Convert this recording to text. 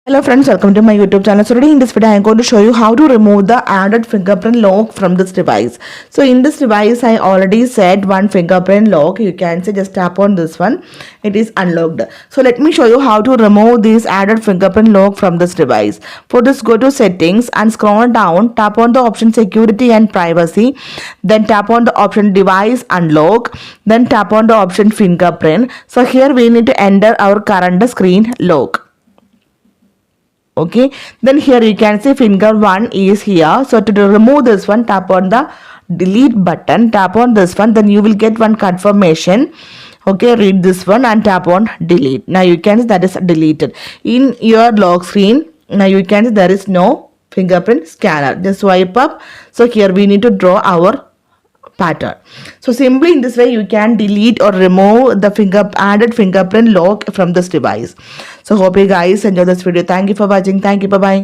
Hello friends, welcome to my YouTube channel. So today in this video I am going to show you how to remove the added fingerprint lock from this device. So in this device I already set one fingerprint lock. You can say just tap on this one. It is unlocked. So let me show you how to remove this added fingerprint lock from this device. For this, go to settings and scroll down, tap on the option security and privacy, then tap on the option device unlock, then tap on the option fingerprint. So here we need to enter our current screen lock. Okay, then here you can see finger 1 is here. So to remove this one, tap on the delete button, tap on this one, then you will get one confirmation. Okay, read this one and tap on delete. Now you can see that is deleted in your lock screen. Now you can see there is no fingerprint scanner. Just swipe up. So here we need to draw our pattern. So simply in this way you can delete or remove the added fingerprint lock from this device. So hope you guys enjoy this video. Thank you for watching. Thank you. Bye bye.